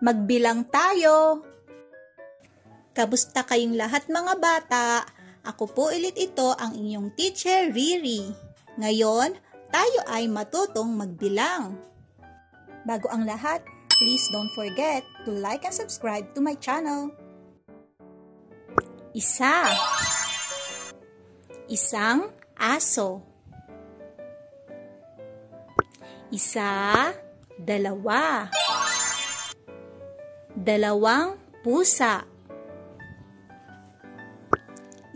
Magbilang tayo! Kamusta kayong lahat mga bata? Ako po ulit ito ang inyong teacher Riri. Ngayon, tayo ay matutong magbilang. Bago ang lahat, please don't forget to like and subscribe to my channel. Isa. Isang aso. Isa, dalawa. Dalawang pusa.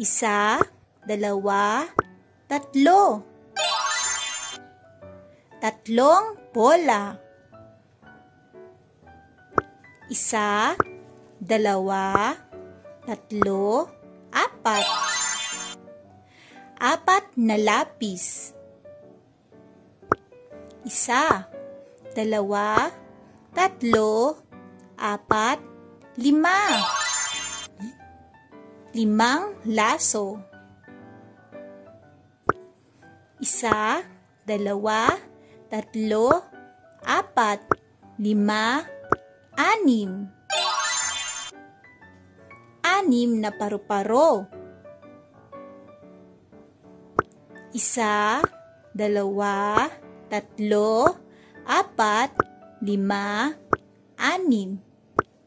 Isa, dalawa, tatlo. Tatlong bola. Isa, dalawa, tatlo, apat. Apat na lapis. Isa, dalawa, tatlo, apat, lima. Limang laso. Isa, dalawa, tatlo, apat, lima, anim. Anim na paru-paro. Isa, dalawa, tatlo, apat, lima, anim,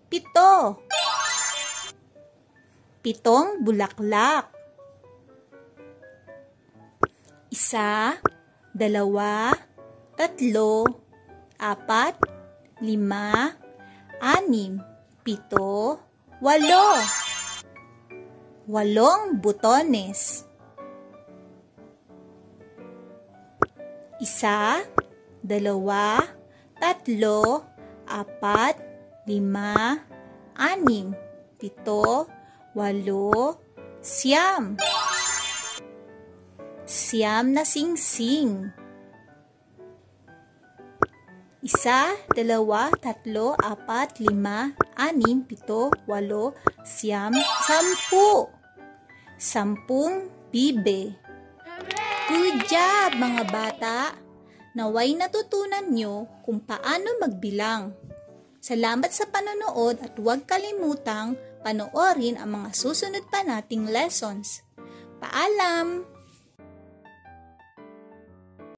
pito. Pitong bulaklak. Isa, dalawa, tatlo, apat, lima, anim, pito, walo. Walong butones. Isa, dalawa, tatlo, apat, lima, anim, pito, walo, siyam. Siyam na singsing. Isa, dalawa, tatlo, apat, lima, anim, pito, walo, siyam, sampu. Sampung bibe. Good job mga bata! Naway natutunan nyo kung paano magbilang. Salamat sa panonood at huwag kalimutang panoorin ang mga susunod pa nating lessons. Paalam!